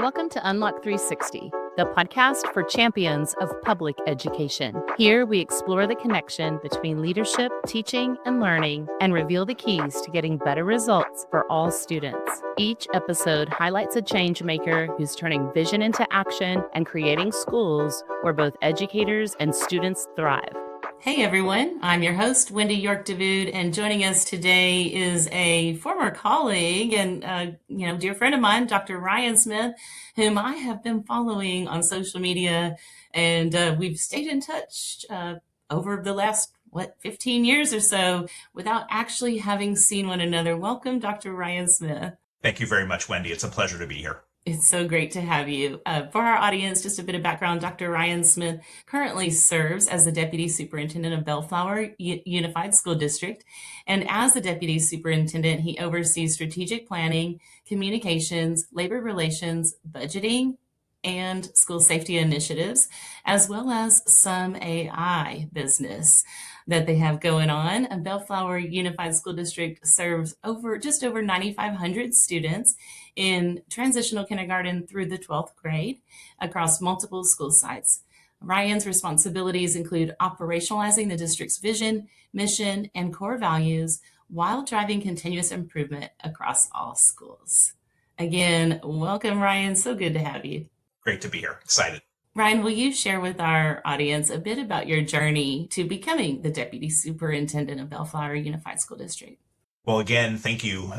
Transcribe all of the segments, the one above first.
Welcome to Unlock 360, the podcast for champions of public education. Here we explore the connection between leadership, teaching, and learning, and reveal the keys to getting better results for all students. Each episode highlights a change maker who's turning vision into action and creating schools where both educators and students thrive. Hey everyone, I'm your host, Wendy York Davoud, and joining us today is a former colleague and dear friend of mine, Dr. Ryan Smith, whom I have been following on social media, and we've stayed in touch over the last 15 years or so without actually having seen one another. Welcome, Dr. Ryan Smith. Thank you very much, Wendy. It's a pleasure to be here. It's so great to have you. For our audience, just a bit of background, Dr. Ryan Smith currently serves as the Deputy Superintendent of Bellflower Unified School District. And as the Deputy Superintendent, he oversees strategic planning, communications, labor relations, budgeting, and school safety initiatives, as well as some AI business that they have going on. And Bellflower Unified School District serves just over 9,500 students in transitional kindergarten through the 12th grade across multiple school sites. Ryan's responsibilities include operationalizing the district's vision, mission, and core values while driving continuous improvement across all schools. Again, welcome, Ryan. So good to have you. Great to be here. Excited. Ryan, will you share with our audience a bit about your journey to becoming the Deputy Superintendent of Bellflower Unified School District? Well, again, thank you.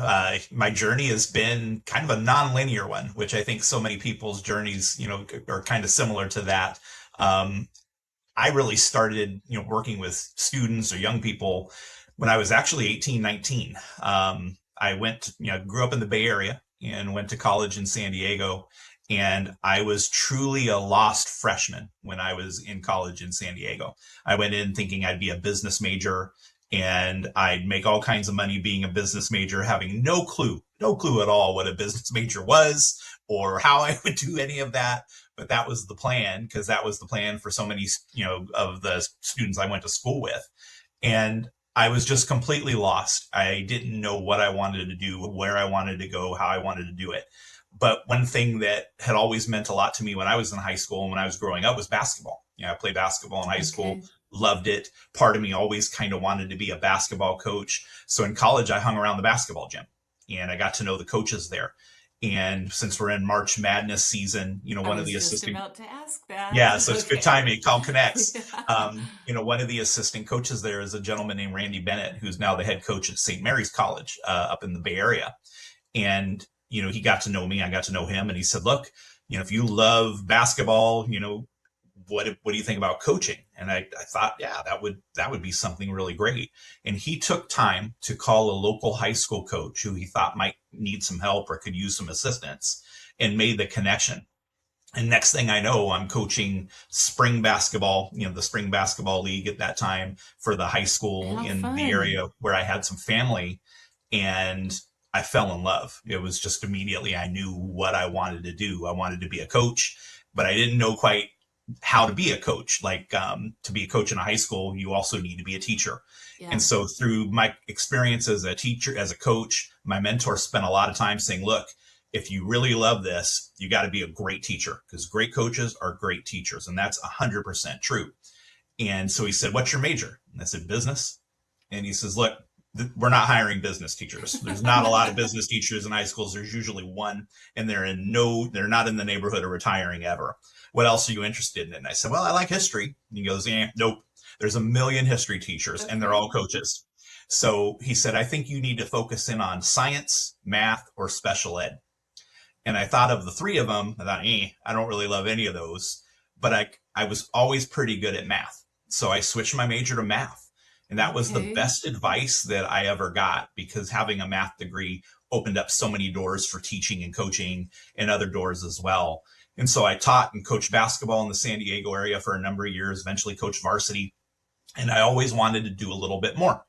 My journey has been kind of a non-linear one, which I think so many people's journeys, are kind of similar to that. I really started, working with students or young people when I was actually 18, 19. I grew up in the Bay Area and went to college in San Diego. And I was truly a lost freshman when I was in college in San Diego. I went in thinking I'd be a business major and I'd make all kinds of money being a business major, having no clue at all what a business major was or how I would do any of that. But that was the plan, because that was the plan for so many, of the students I went to school with. And I was just completely lost. I didn't know what I wanted to do, where I wanted to go, how I wanted to do it. But one thing that had always meant a lot to me when I was in high school and when I was growing up was basketball. I played basketball in high school, loved it. Part of me always kind of wanted to be a basketball coach. So in college, I hung around the basketball gym and I got to know the coaches there. And since we're in March Madness season, one of the assistant. About to ask that. Yeah, so it's good timing. It all connects. One of the assistant coaches there is a gentleman named Randy Bennett, who's now the head coach at St. Mary's College up in the Bay Area. And he got to know me, I got to know him, and he said, look, if you love basketball, what do you think about coaching? And I thought, yeah, that would be something really great. And he took time to call a local high school coach who he thought might need some help or could use some assistance, and made the connection. And next thing I know, I'm coaching spring basketball, the spring basketball league at that time for the high school in the area where I had some family, and I fell in love. It was just immediately, I knew what I wanted to do. I wanted to be a coach, but I didn't know quite how to be a coach. Like to be a coach in a high school, you also need to be a teacher. Yeah. And so through my experience as a teacher, as a coach, my mentor spent a lot of time saying, look, if you really love this, you got to be a great teacher, because great coaches are great teachers. And that's 100% true. And so he said, what's your major? And I said, business. And he says, look, we're not hiring business teachers. There's not a lot of business teachers in high schools. There's usually one, and they're not in the neighborhood of retiring ever. What else are you interested in? And I said, well, I like history. And he goes, nope. There's a million history teachers, and they're all coaches. So he said, I think you need to focus in on science, math, or special ed. And I thought of the three of them. I thought, I don't really love any of those, but I was always pretty good at math. So I switched my major to math. And that was the best advice that I ever got, because having a math degree opened up so many doors for teaching and coaching and other doors as well. And so I taught and coached basketball in the San Diego area for a number of years, eventually coached varsity. And I always wanted to do a little bit more.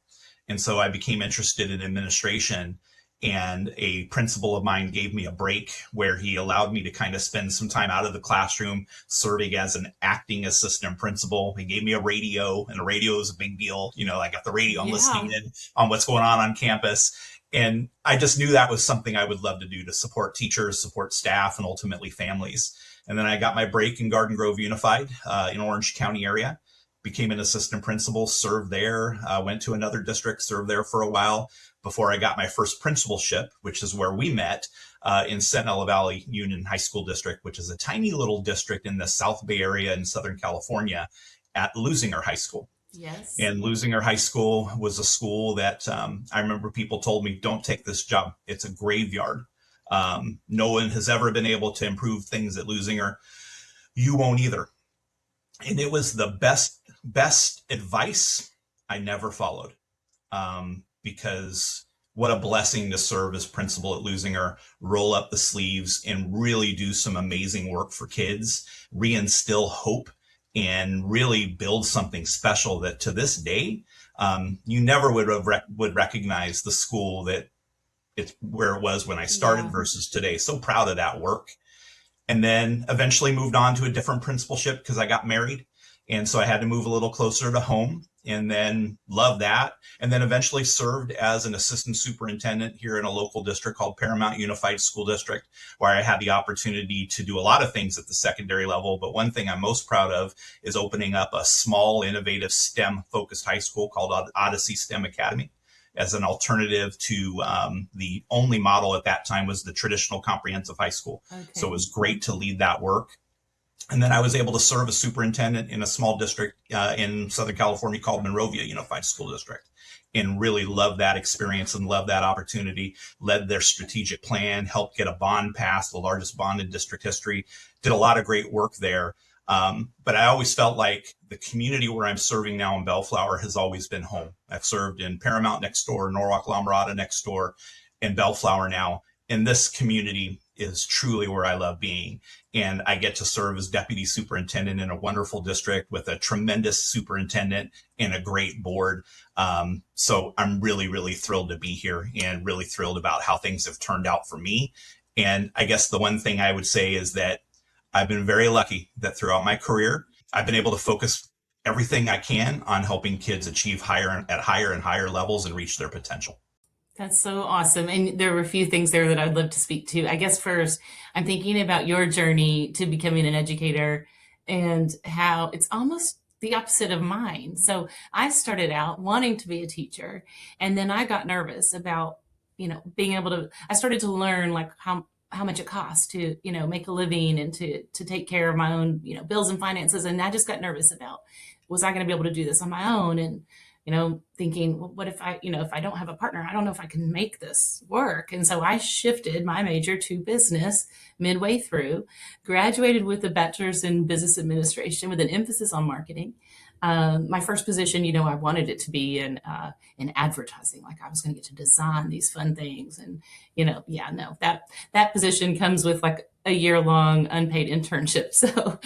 And so I became interested in administration. And a principal of mine gave me a break where he allowed me to kind of spend some time out of the classroom serving as an acting assistant principal. He gave me a radio, and a radio is a big deal. I got the radio, I'm listening in on what's going on campus. And I just knew that was something I would love to do, to support teachers, support staff, and ultimately families. And then I got my break in Garden Grove Unified in Orange County area, became an assistant principal, served there, went to another district, served there for a while before I got my first principalship, which is where we met in Sentinel Valley Union High School District, which is a tiny little district in the South Bay area in Southern California at Leuzinger High School. Yes. And Leuzinger High School was a school that I remember people told me, don't take this job. It's a graveyard. No one has ever been able to improve things at Leuzinger. You won't either. And it was the best advice I never followed, because what a blessing to serve as principal at Leuzinger, roll up the sleeves and really do some amazing work for kids, reinstill hope, and really build something special that to this day, you never would recognize the school that it's where it was when I started versus today. So proud of that work. And then eventually moved on to a different principalship because I got married. And so I had to move a little closer to home, and then loved that. And then eventually served as an assistant superintendent here in a local district called Paramount Unified School District, where I had the opportunity to do a lot of things at the secondary level. But one thing I'm most proud of is opening up a small, innovative STEM focused high school called Odyssey STEM Academy as an alternative to the only model at that time was the traditional comprehensive high school. Okay. So it was great to lead that work. And then I was able to serve as superintendent in a small district in Southern California called Monrovia Unified School District, and really loved that experience and loved that opportunity. Led their strategic plan, helped get a bond passed, the largest bond in district history, did a lot of great work there. But I always felt like the community where I'm serving now in Bellflower has always been home. I've served in Paramount next door, Norwalk La Mirada next door, and Bellflower now. And this community is truly where I love being. And I get to serve as deputy superintendent in a wonderful district with a tremendous superintendent and a great board. So I'm really, really thrilled to be here and really thrilled about how things have turned out for me. And I guess the one thing I would say is that I've been very lucky that throughout my career, I've been able to focus everything I can on helping kids achieve higher and higher levels and reach their potential. That's so awesome. And there were a few things there that I'd love to speak to. I guess first, I'm thinking about your journey to becoming an educator and how it's almost the opposite of mine. So I started out wanting to be a teacher, and then I got nervous about, being able to, I started to learn like how much it costs to, make a living and to take care of my own, bills and finances. And I just got nervous about, was I going to be able to do this on my own? And thinking, well, what if if I don't have a partner, I don't know if I can make this work. And so I shifted my major to business midway through, graduated with a bachelor's in business administration with an emphasis on marketing. My first position, I wanted it to be in advertising. Like I was going to get to design these fun things. And, that position comes with like a year-long unpaid internship. So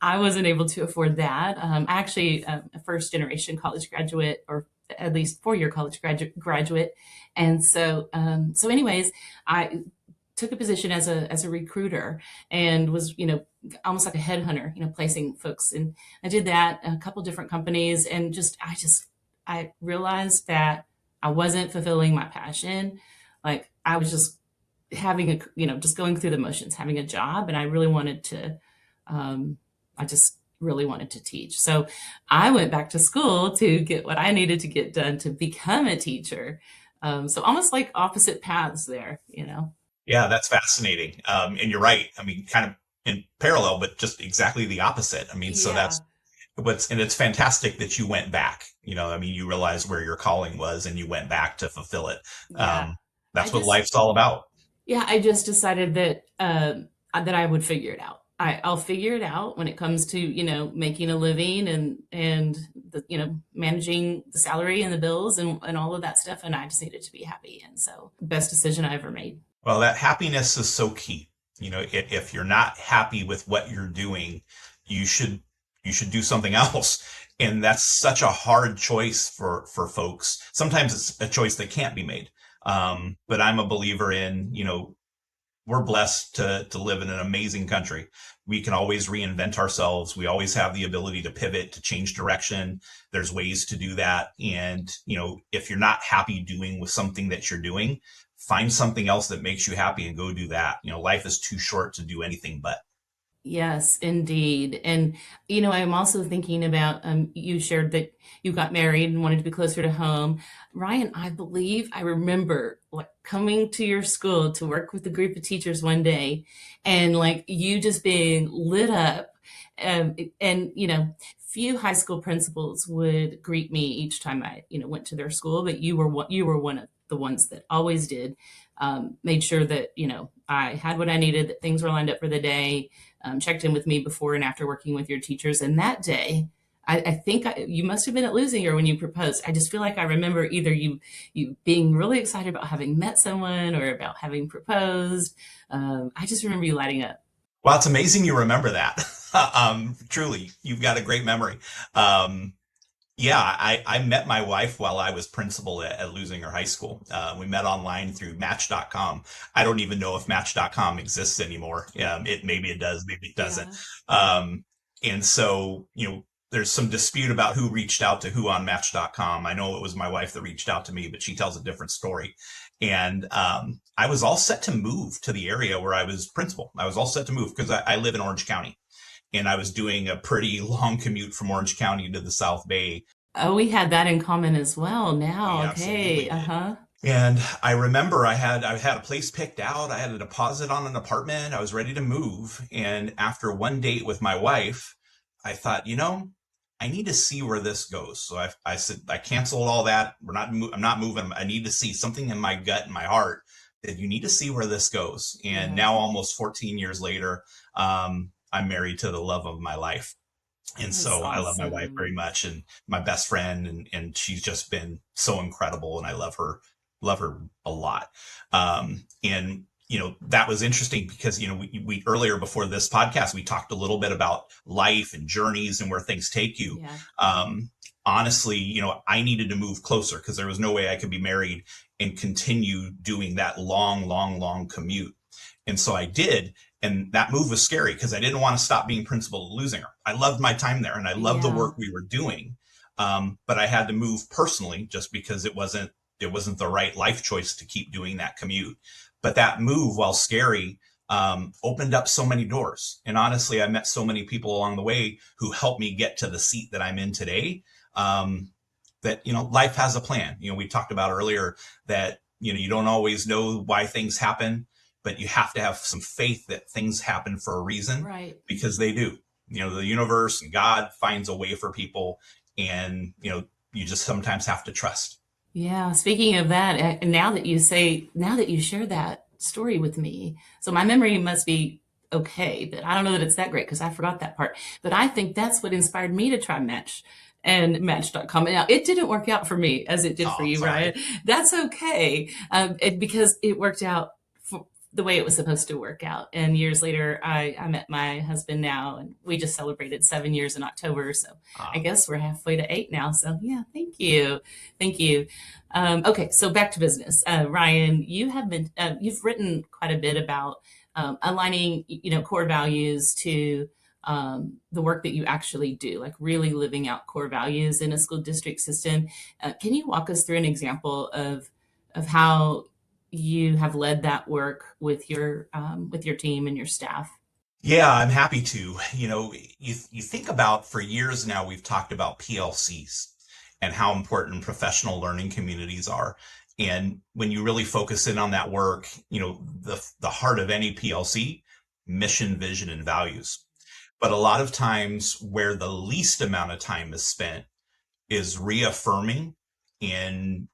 I wasn't able to afford that. Actually, a first-generation college graduate, or at least four-year college graduate. And so, anyways, I took a position as a recruiter and was, almost like a headhunter, placing folks. And I did that in a couple different companies, and I realized that I wasn't fulfilling my passion. Like I was just having just going through the motions, having a job, and I really wanted to. I just really wanted to teach. So I went back to school to get what I needed to get done to become a teacher. So almost like opposite paths there. Yeah, that's fascinating. And you're right. I mean, kind of in parallel, but just exactly the opposite. I mean, so that's and it's fantastic that you went back. You realized where your calling was and you went back to fulfill it. That's what life's all about. Yeah, I just decided that that I would figure it out. I'll figure it out when it comes to, making a living and the, managing the salary and the bills and all of that stuff. And I just needed to be happy. And so best decision I ever made. Well, that happiness is so key. If you're not happy with what you're doing, you should do something else. And that's such a hard choice for folks. Sometimes it's a choice that can't be made. But I'm a believer in, we're blessed to live in an amazing country. We can always reinvent ourselves. We always have the ability to pivot, to change direction. There's ways to do that. And, if you're not happy doing with something that you're doing, find something else that makes you happy and go do that. Life is too short to do anything but. Yes, indeed. And, I'm also thinking about you shared that you got married and wanted to be closer to home. Ryan, I believe I remember like coming to your school to work with a group of teachers one day and like you just being lit up. And, few high school principals would greet me each time I, went to their school, but you were one of the ones that always did. Made sure that, I had what I needed, that things were lined up for the day, checked in with me before and after working with your teachers. And that day, I think you must have been at Leuzinger when you proposed. I just feel like I remember either you being really excited about having met someone or about having proposed. I just remember you lighting up. Well, it's amazing you remember that. Truly, you've got a great memory. Yeah, I met my wife while I was principal at Leuzinger High School. We met online through Match.com. I don't even know if Match.com exists anymore. Maybe it does, maybe it doesn't. Yeah. And so, there's some dispute about who reached out to who on Match.com. I know it was my wife that reached out to me, but she tells a different story. And I was all set to move to the area where I was principal. I was all set to move because I live in Orange County. And I was doing a pretty long commute from Orange County to the South Bay. Oh, we had that in common as well We now. absolutely Okay. did. Uh-huh. And I remember I had a place picked out. I had a deposit on an apartment. I was ready to move. And after one date with my wife, I thought, I need to see where this goes. So I said, I canceled all that. I'm not moving. I need to see something in my gut and my heart that you need to see where this goes. And Yeah. now almost 14 years later, I'm married to the love of my life. And That's so I love my wife awesome. very much and my best friend, and she's just been so incredible, and I love her a lot. And that was interesting because we earlier before this podcast we talked a little bit about life and journeys and where things take you. Yeah. Honestly, I needed to move closer because there was no way I could be married and continue doing that long commute. And so I did. And that move was scary because I didn't want to stop being principal at Leuzinger. I loved my time there and I loved the Yeah. work we were doing. But I had to move personally just because it wasn't the right life choice to keep doing that commute. But that move, while scary, opened up so many doors. And honestly, I met so many people along the way who helped me get to the seat that I'm in today. That, life has a plan. We talked about earlier that, you don't always know why things happen, but you have to have some faith that things happen for a reason, Right. because they do. The universe and God finds a way for people, and, you just sometimes have to trust. Yeah, speaking of that, now that you share that story with me, so my memory must be okay, but I don't know that it's that great because I forgot that part. But I think that's what inspired me to try Match and Match.com. Now, it didn't work out for me as it did for Oh, you, sorry. Ryan. That's okay, because it worked out for the way it was supposed to work out. And years later, I met my husband now, and we just celebrated 7 years in October. So I Uh, guess we're halfway to 8 now. So yeah, thank you. Thank you. Okay, so back to business. Ryan, you've written quite a bit about aligning, core values to the work that you actually do, like really living out core values in a school district system. Can you walk us through an example of how you have led that work with your team and your staff? yeah, I'm happy to. You think about, for years now, we've talked about PLCs and how important professional learning communities are. And when you really focus in on that work, the heart of any PLC, mission, vision, and values. But a lot of times where the least amount of time is spent is reaffirming and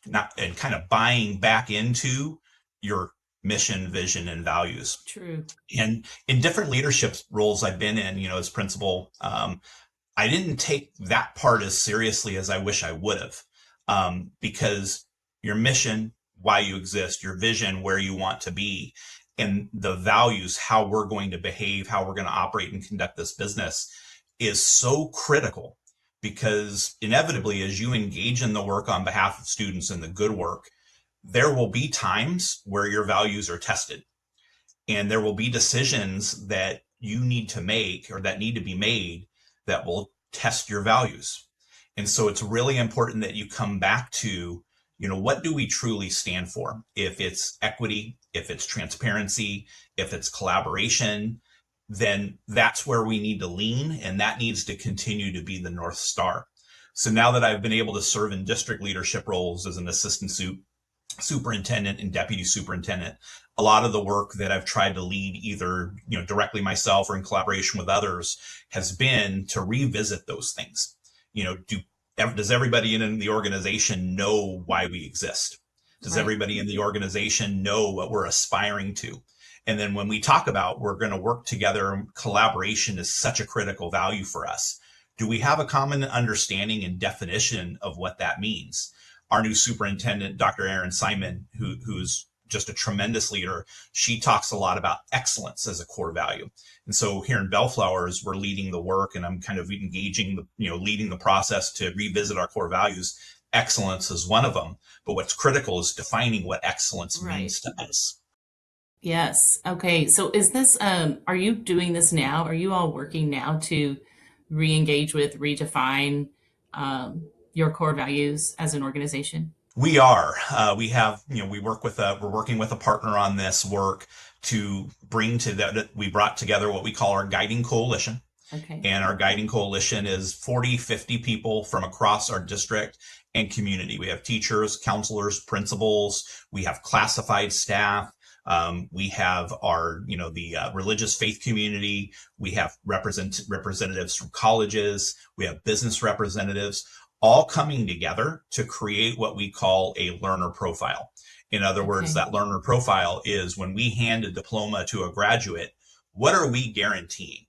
not and kind of buying back into your mission, vision, and values. True. And in different leadership roles I've been in, as principal, I didn't take that part as seriously as I wish I would have, because your mission, why you exist, your vision, where you want to be, and the values, how we're going to behave, how we're going to operate and conduct this business, is so critical. Because inevitably, as you engage in the work on behalf of students and the good work, there will be times where your values are tested. And there will be decisions that you need to make or that need to be made that will test your values. And so it's really important that you come back to, what do we truly stand for? If it's equity, if it's transparency, if it's collaboration, then that's where we need to lean, and that needs to continue to be the North Star. So now that I've been able to serve in district leadership roles as an assistant superintendent and deputy superintendent, a lot of the work that I've tried to lead either directly myself or in collaboration with others has been to revisit those things. Does everybody in the organization know why we exist? Does everybody in the organization know what we're aspiring to? And then when we talk about we're going to work together, collaboration is such a critical value for us. Do we have a common understanding and definition of what that means? Our new superintendent, Dr. Erin Simon, who's just a tremendous leader, she talks a lot about excellence as a core value. And so here in Bellflowers, we're leading the work, and I'm kind of engaging, leading the process to revisit our core values. Excellence is one of them, but what's critical is defining what excellence means to us. Yes. Okay. So is this, are you doing this now? Are you all working now to re-engage with, redefine your core values as an organization? We are. We have, we're working with a partner on this work to bring to that. We brought together what we call our guiding coalition. Okay. And our guiding coalition is 40, 50 people from across our district and community. We have teachers, counselors, principals. We have classified staff. We have our, the religious faith community. We have representatives from colleges. We have business representatives, all coming together to create what we call a learner profile. In other words, that learner profile is when we hand a diploma to a graduate, what are we guaranteeing?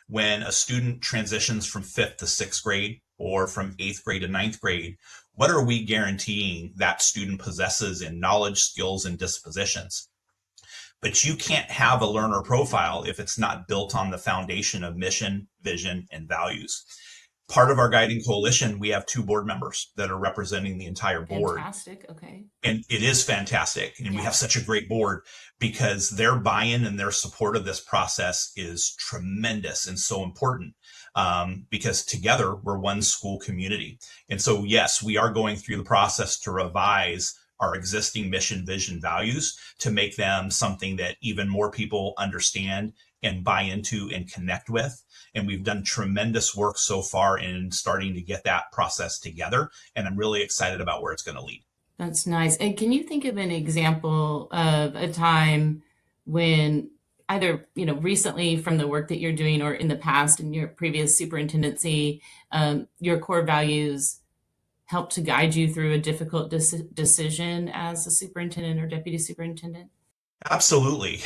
When a student transitions from 5th to 6th grade or from 8th grade to 9th grade, what are we guaranteeing that student possesses in knowledge, skills, and dispositions? But you can't have a learner profile if it's not built on the foundation of mission, vision, and values. Part of our guiding coalition, we have 2 board members that are representing the entire board. Fantastic. Okay. And it is fantastic. And we have such a great board because their buy-in and their support of this process is tremendous and so important, because together we're one school community. And so, yes, we are going through the process to revise our existing mission, vision, values to make them something that even more people understand and buy into and connect with. And we've done tremendous work so far in starting to get that process together. And I'm really excited about where it's going to lead. That's nice. And can you think of an example of a time when either, recently from the work that you're doing or in the past in your previous superintendency, your core values helped to guide you through a difficult decision as a superintendent or deputy superintendent? Absolutely.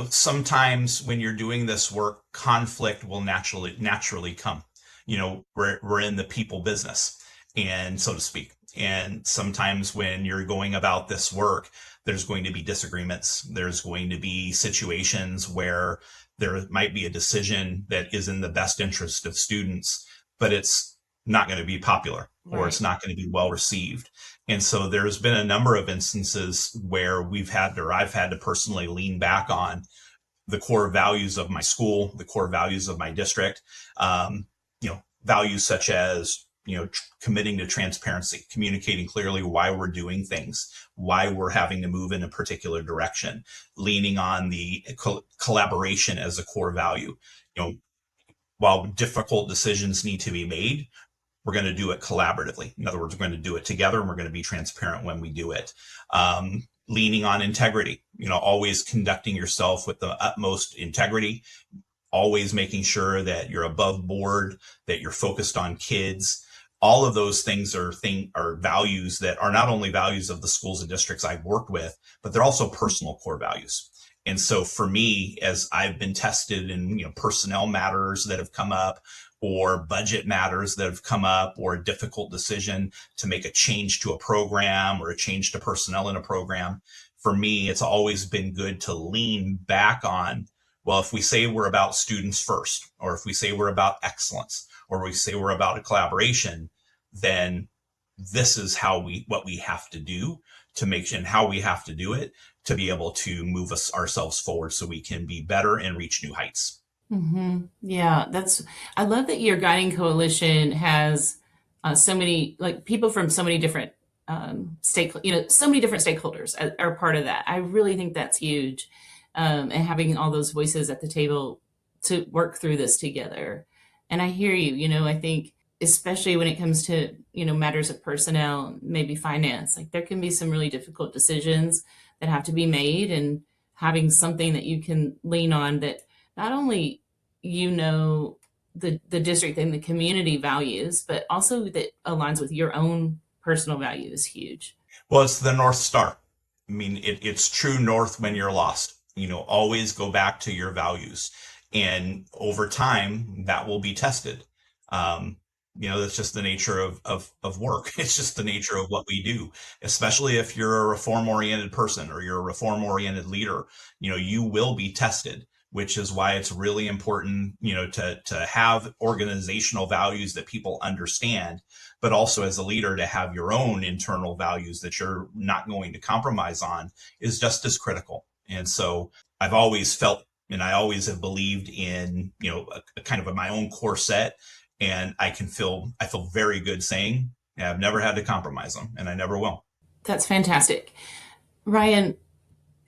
Sometimes when you're doing this work, conflict will naturally come. We're in the people business, and so to speak. And sometimes when you're going about this work, there's going to be disagreements. There's going to be situations where there might be a decision that is in the best interest of students, but it's not going to be popular or it's not going to be well received. And so there's been a number of instances where I've had to personally lean back on the core values of my school, the core values of my district, values such as, committing to transparency, communicating clearly why we're doing things, why we're having to move in a particular direction, leaning on the collaboration as a core value. While difficult decisions need to be made, we're going to do it collaboratively. In other words, we're going to do it together, and we're going to be transparent when we do it. Leaning on integrity, always conducting yourself with the utmost integrity, always making sure that you're above board, that you're focused on kids. All of those things are values that are not only values of the schools and districts I've worked with, but they're also personal core values. And so for me, as I've been tested in, personnel matters that have come up, or budget matters that have come up, or a difficult decision to make a change to a program or a change to personnel in a program, for me, it's always been good to lean back on, well, if we say we're about students first, or if we say we're about excellence, or we say we're about a collaboration, then this is what we have to do to make sure, and how we have to do it to be able to move ourselves forward so we can be better and reach new heights. Yeah, I love that your guiding coalition has so many, like people from so many different so many different stakeholders are part of that. I really think that's huge. And having all those voices at the table to work through this together. And I hear you, I think especially when it comes to, matters of personnel, maybe finance, like there can be some really difficult decisions that have to be made, and having something that you can lean on that not only the district and the community values, but also that aligns with your own personal value is huge. Well, it's the North Star. I mean, it's true north when you're lost. Always go back to your values. And over time, that will be tested. Um, that's just the nature of work. It's just the nature of what we do, especially if you're a reform oriented person or you're a reform oriented leader. You will be tested, which is why it's really important, to have organizational values that people understand, but also as a leader to have your own internal values that you're not going to compromise on is just as critical. And so I've always felt, and I always have believed in, a kind of my own core set. And I feel very good saying, yeah, I've never had to compromise them, and I never will. That's fantastic. Ryan,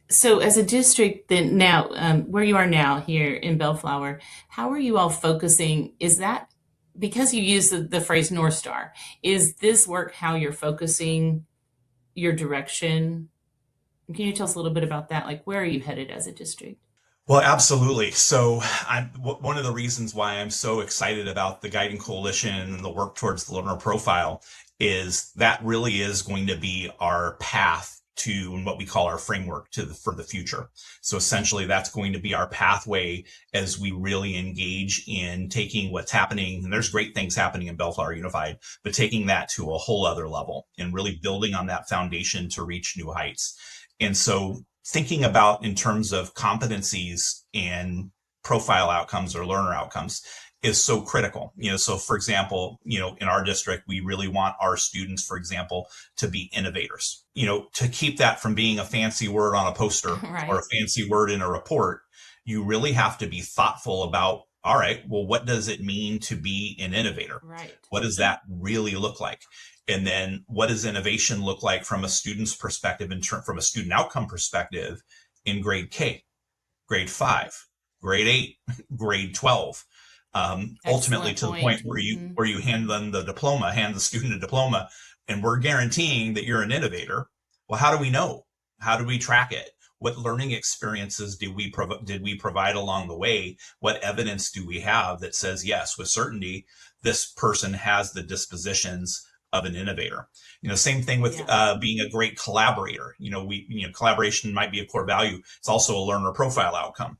so as a district then now, where you are now here in Bellflower, how are you all focusing? Is that because you use the phrase North Star, is this work how you're focusing your direction? Can you tell us a little bit about that? Like, where are you headed as a district? Well, absolutely. So, one of the reasons why I'm so excited about the Guiding Coalition and the work towards the learner profile is that really is going to be our path to what we call our framework for the future. So essentially, that's going to be our pathway as we really engage in taking what's happening. And there's great things happening in Bellflower Unified, but taking that to a whole other level and really building on that foundation to reach new heights. And so thinking about in terms of competencies and profile outcomes or learner outcomes is so critical. So for example, in our district, we really want our students, for example, to be innovators. To keep that from being a fancy word on a poster Right. or a fancy word in a report, you really have to be thoughtful about, all right, well, what does it mean to be an innovator? Right. What does that really look like? And then what does innovation look like from a student's perspective, from a student outcome perspective in grade K, grade 5, grade 8, grade 12? Ultimately to the point where you hand the student a diploma, and we're guaranteeing that you're an innovator. Well, how do we know? How do we track it? What learning experiences did we provide along the way? What evidence do we have that says, yes, with certainty, this person has the dispositions of an innovator? Same thing with being a great collaborator. Collaboration might be a core value. It's also a learner profile outcome.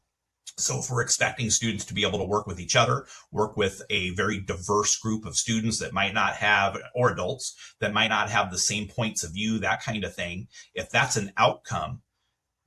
So if we're expecting students to be able to work with each other, work with a very diverse group of students that might not have, or adults that might not have the same points of view, that kind of thing, if that's an outcome,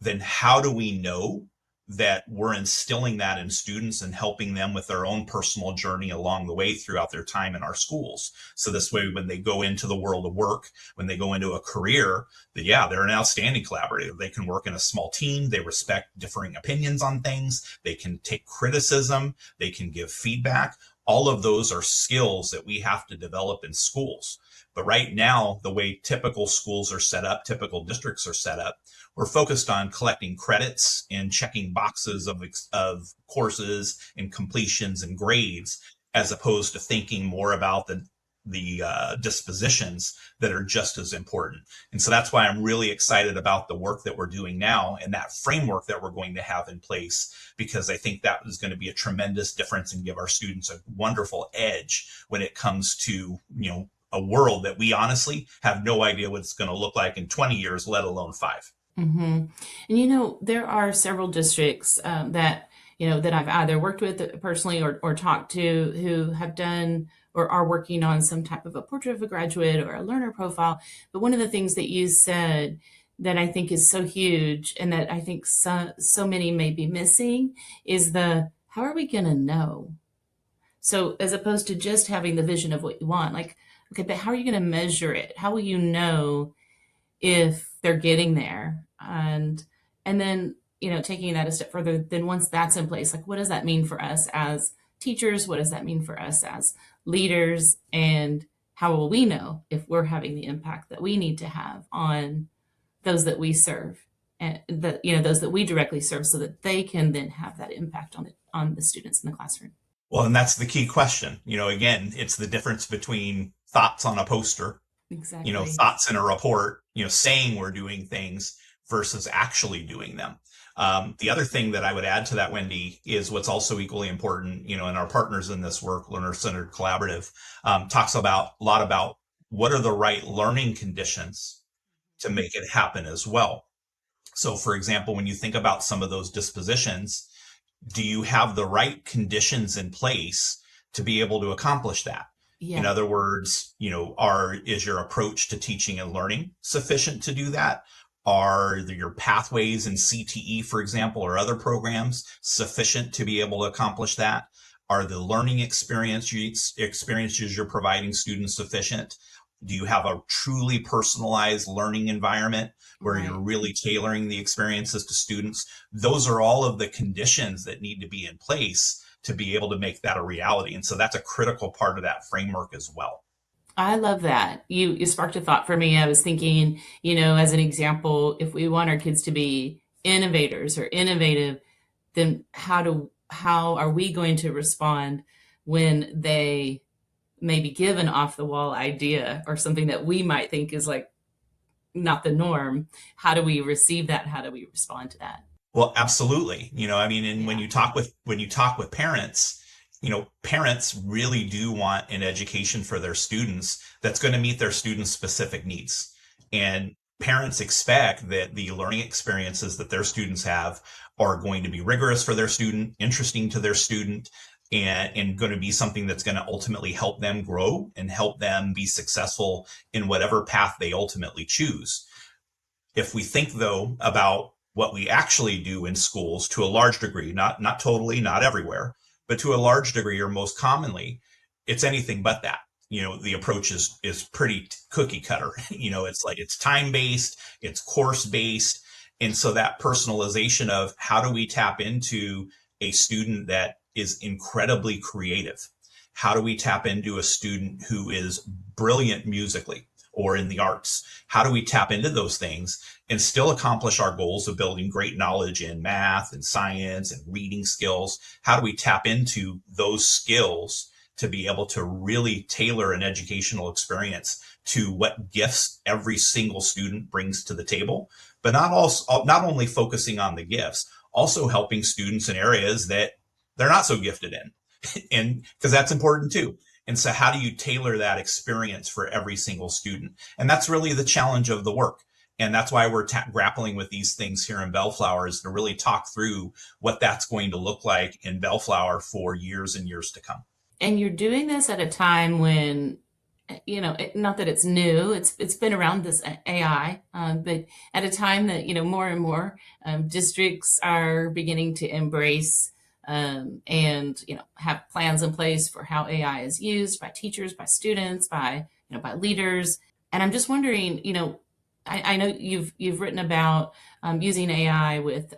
then how do we know that we're instilling that in students and helping them with their own personal journey along the way throughout their time in our schools? So this way, when they go into the world of work, when they go into a career, they're an outstanding collaborator. They can work in a small team. They respect differing opinions on things. They can take criticism. They can give feedback. All of those are skills that we have to develop in schools. But right now, the way typical schools are set up, typical districts are set up, we're focused on collecting credits and checking boxes of courses and completions and grades, as opposed to thinking more about the dispositions that are just as important. And so that's why I'm really excited about the work that we're doing now and that framework that we're going to have in place, because I think that is going to be a tremendous difference and give our students a wonderful edge when it comes to, a world that we honestly have no idea what it's going to look like in 20 years, let alone 5. And there are several districts that I've either worked with personally or talked to who have done or are working on some type of a portrait of a graduate or a learner profile. But one of the things that you said that I think is so huge, and that I think so many may be missing, is how are we going to know? So as opposed to just having the vision of what you want, like, okay, but how are you going to measure it? How will you know if they're getting there? And And then, taking that a step further, then once that's in place, like, what does that mean for us as teachers? What does that mean for us as leaders? And how will we know if we're having the impact that we need to have on those that we serve, and those that we directly serve, so that they can then have that impact on the students in the classroom? Well, and that's the key question. Again, it's the difference between thoughts on a poster, Exactly. thoughts in a report, saying we're doing things versus actually doing them. The other thing that I would add to that, Wendy, is what's also equally important, and our partners in this work, Learner-Centered Collaborative, talks a lot about what are the right learning conditions to make it happen as well. So, for example, when you think about some of those dispositions, do you have the right conditions in place to be able to accomplish that? In Yeah. other words, is your approach to teaching and learning sufficient to do that? Are your pathways in CTE, for example, or other programs sufficient to be able to accomplish that? Are the learning experiences you're providing students sufficient? Do you have a truly personalized learning environment where you're Right. really tailoring the experiences to students? Those are all of the conditions that need to be in place to be able to make that a reality. And so that's a critical part of that framework as well. I love that. You sparked a thought for me. I was thinking, as an example, if we want our kids to be innovators or innovative, then how are we going to respond when they maybe give an off the wall idea or something that we might think is like not the norm? How do we receive that? How do we respond to that? Well, absolutely. And when Yeah. you talk with parents, parents really do want an education for their students that's going to meet their students' specific needs. And parents expect that the learning experiences that their students have are going to be rigorous for their student, interesting to their student, and going to be something that's going to ultimately help them grow and help them be successful in whatever path they ultimately choose. If we think, though, about what we actually do in schools to a large degree, not totally, not everywhere, but to a large degree, or most commonly, it's anything but that. The approach is pretty cookie cutter. It's like it's time based, it's course based. And so that personalization of how do we tap into a student that is incredibly creative? How do we tap into a student who is brilliant musically or in the arts? How do we tap into those things and still accomplish our goals of building great knowledge in math and science and reading skills? How do we tap into those skills to be able to really tailor an educational experience to what gifts every single student brings to the table, but not only focusing on the gifts, also helping students in areas that they're not so gifted in, and because that's important too. And so how do you tailor that experience for every single student? And that's really the challenge of the work. And that's why we're grappling with these things here in Bellflower, is to really talk through what that's going to look like in Bellflower for years and years to come. And you're doing this at a time when, not that it's new, it's been around, this AI, but at a time that, more and more districts are beginning to embrace and, have plans in place for how AI is used by teachers, by students, by leaders. And I'm just wondering, I know you've written about using AI with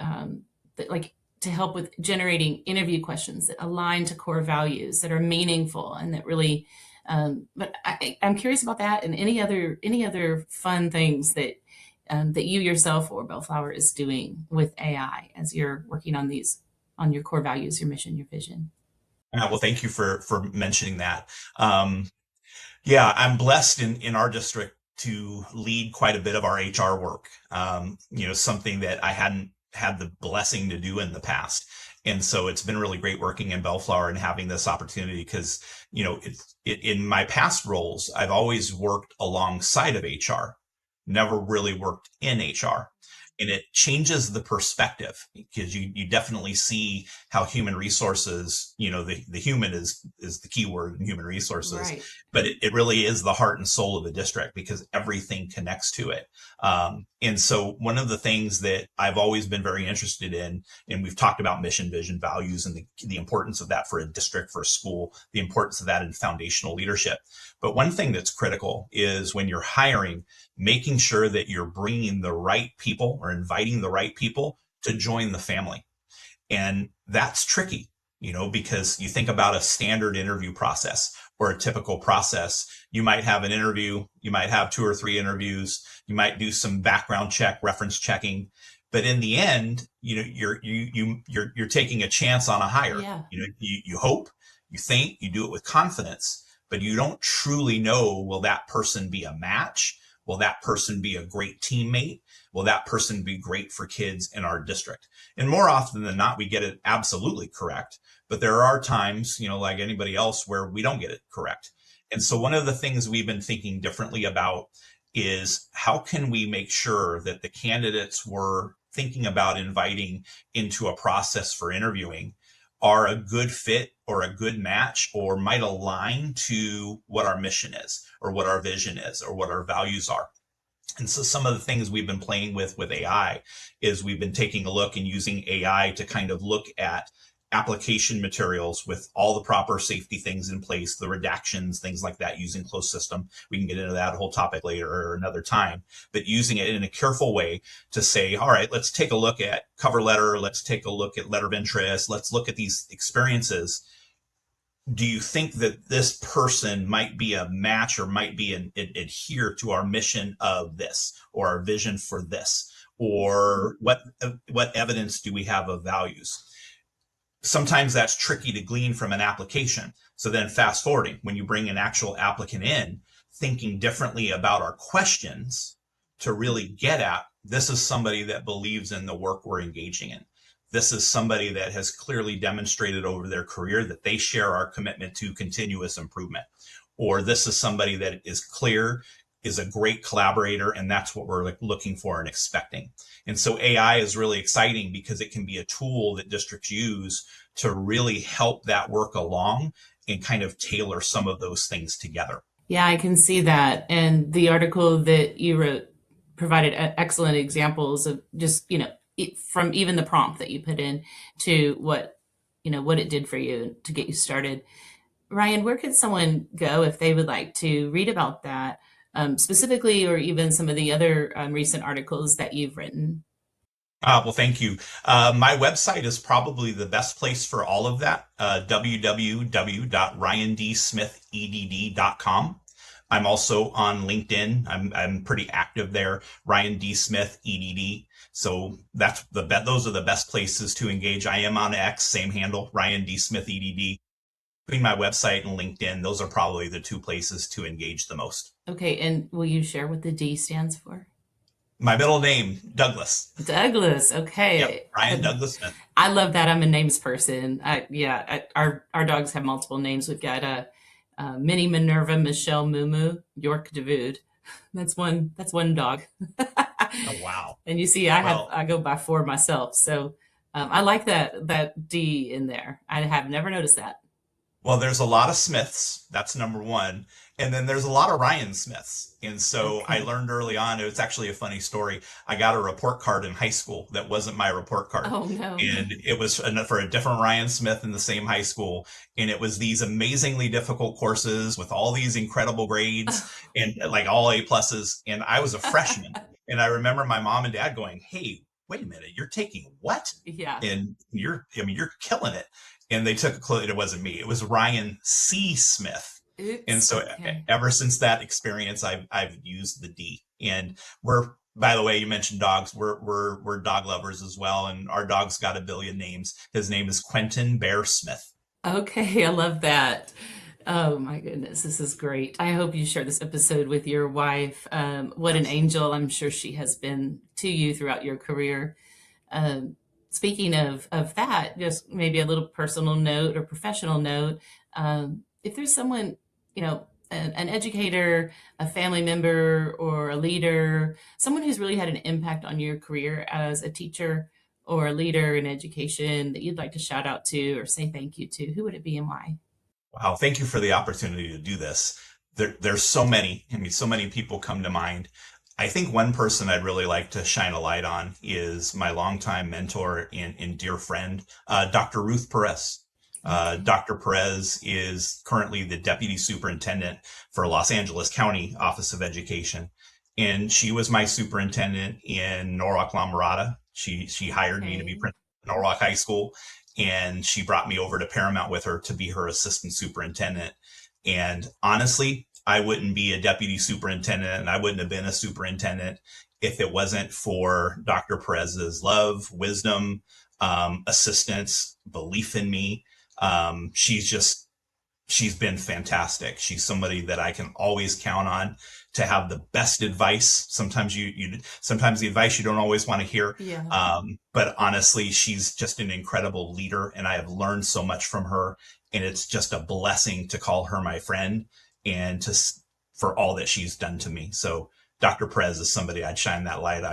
like to help with generating interview questions that align to core values, that are meaningful, and that really. But I'm curious about that, and any other fun things that you yourself or Bellflower is doing with AI as you're working on your core values, your mission, your vision. Well, thank you for mentioning that. Yeah, I'm blessed in our district to lead quite a bit of our HR work. Something that I hadn't had the blessing to do in the past. And so it's been really great working in Bellflower and having this opportunity because, in my past roles, I've always worked alongside of HR, never really worked in HR. And it changes the perspective because you definitely see how human resources, the human is the key word in human resources, Right. but it really is the heart and soul of the district because everything connects to it. And so one of the things that I've always been very interested in, and we've talked about mission, vision, values, and the importance of that for a district, for a school, the importance of that in foundational leadership. But one thing that's critical is when you're hiring, making sure that you're bringing the right people, or are inviting the right people to join the family. And that's tricky, because you think about a standard interview process or a typical process. You might have an interview, you might have 2 or 3 interviews, you might do some background check, reference checking, but in the end, you're taking a chance on a hire. Yeah. You hope, you think, you do it with confidence, but you don't truly know, will that person be a match? Will that person be a great teammate? Will that person be great for kids in our district? And more often than not, we get it absolutely correct. But there are times, like anybody else, where we don't get it correct. And so one of the things we've been thinking differently about is how can we make sure that the candidates we're thinking about inviting into a process for interviewing are a good fit or a good match or might align to what our mission is or what our vision is or what our values are. And so some of the things we've been playing with AI is we've been taking a look and using AI to kind of look at application materials with all the proper safety things in place, the redactions, things like that, using closed system. We can get into that whole topic later or another time, but using it in a careful way to say, all right, let's take a look at cover letter. Let's take a look at letter of interest. Let's look at these experiences. Do you think that this person might be a match or might be adhere to our mission of this or our vision for this? Or what evidence do we have of values? Sometimes that's tricky to glean from an application. So then fast forwarding, when you bring an actual applicant in, thinking differently about our questions to really get at, this is somebody that believes in the work we're engaging in. This is somebody that has clearly demonstrated over their career that they share our commitment to continuous improvement. Or this is somebody that is clear, is a great collaborator, and that's what we're looking for and expecting. And so AI is really exciting because it can be a tool that districts use to really help that work along and kind of tailor some of those things together. Yeah, I can see that. And the article that you wrote provided excellent examples of just, from even the prompt that you put in to what it did for you to get you started. Ryan, where could someone go if they would like to read about that specifically, or even some of the other recent articles that you've written? Well, thank you. My website is probably the best place for all of that, www.ryandsmithedd.com. I'm also on LinkedIn. I'm pretty active there, Ryan D. Smith, EDD. So those are the best places to engage. I am on X, same handle, Ryan D. Smith, EDD. Between my website and LinkedIn, those are probably the 2 places to engage the most. Okay, and will you share what the D stands for? My middle name, Douglas. Douglas, okay. Yep, Ryan Douglas Smith. I love that. I'm a names person. Our dogs have multiple names. We've got Minnie, Minerva, Michelle, Mumu, York Davoud. That's one dog. Oh, wow. And you see, I go by 4 myself. So I like that D in there. I have never noticed that. Well, there's a lot of Smiths. That's number 1. And then there's a lot of Ryan Smiths. And so I learned early on, it's actually a funny story. I got a report card in high school that wasn't my report card. Oh, no. And it was for a different Ryan Smith in the same high school. And it was these amazingly difficult courses with all these incredible grades and like all A pluses. And I was a freshman. And I remember my mom and dad going, hey, wait a minute, you're taking what? Yeah. And you're killing it. And they took a clue. It wasn't me. It was Ryan C. Smith. Oops, and so ever since that experience, I've used the D. And by the way, you mentioned dogs. We're dog lovers as well. And our dog's got a billion names. His name is Quentin Bear Smith. Okay, I love that. Oh my goodness, this is great. I hope you share this episode with your wife. What an angel I'm sure she has been to you throughout your career. Speaking of that, just maybe a little personal note or professional note. If there's someone, an educator, a family member, or a leader, someone who's really had an impact on your career as a teacher or a leader in education that you'd like to shout out to or say thank you to, who would it be and why? Wow, thank you for the opportunity to do this. There's so many. So many people come to mind. I think one person I'd really like to shine a light on is my longtime mentor and dear friend, Dr. Ruth Perez. Dr. Perez is currently the Deputy Superintendent for Los Angeles County Office of Education. and she was my superintendent in Norwalk, La Mirada. She hired me to be Okay. principal at Norwalk High School, and she brought me over to Paramount with her to be her assistant superintendent. And honestly, I wouldn't be a deputy superintendent, and I wouldn't have been a superintendent if it wasn't for Dr. Perez's love, wisdom, assistance, belief in me. She's been fantastic. She's somebody that I can always count on to have the best advice. Sometimes sometimes the advice you don't always want to hear. Yeah. But honestly, she's just an incredible leader, and I have learned so much from her. And it's just a blessing to call her my friend and for all that she's done to me. So Dr. Perez is somebody I'd shine that light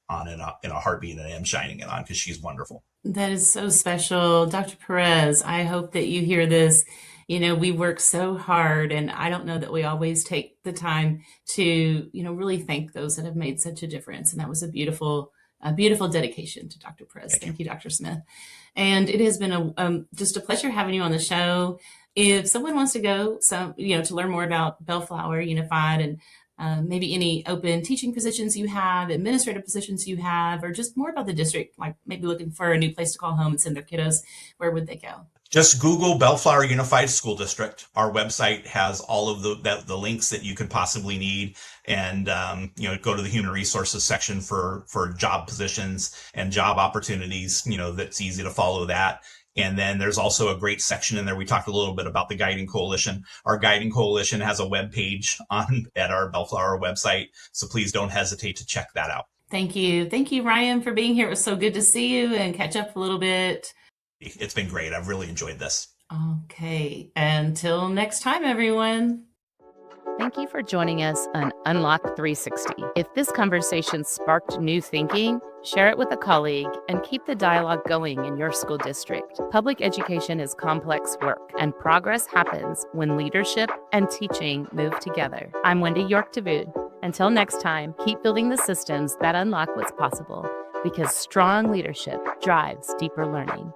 on in a heartbeat, and I am shining it on because she's wonderful. That is so special. Dr. Perez, I hope that you hear this. We work so hard, and I don't know that we always take the time to, really thank those that have made such a difference. And that was a beautiful dedication to Dr. Perez. Thank you, Dr. Smith. And it has been just a pleasure having you on the show. If someone wants to go, to learn more about Bellflower Unified and maybe any open teaching positions you have, administrative positions you have, or just more about the district, like maybe looking for a new place to call home and send their kiddos, where would they go? Just Google Bellflower Unified School District. Our website has all of the links that you could possibly need, and go to the human resources section for job positions and job opportunities. That's easy to follow that. And then there's also a great section in there. We talked a little bit about the Guiding Coalition. Our Guiding Coalition has a web page at our Bellflower website, so please don't hesitate to check that out. Thank you, Ryan, for being here. It was so good to see you and catch up a little bit. It's been great. I've really enjoyed this. Okay. Until next time, everyone. Thank you for joining us on Unlock 360. If this conversation sparked new thinking, share it with a colleague and keep the dialogue going in your school district. Public education is complex work, and progress happens when leadership and teaching move together. I'm Wendy York Davoud. Until next time, keep building the systems that unlock what's possible, because strong leadership drives deeper learning.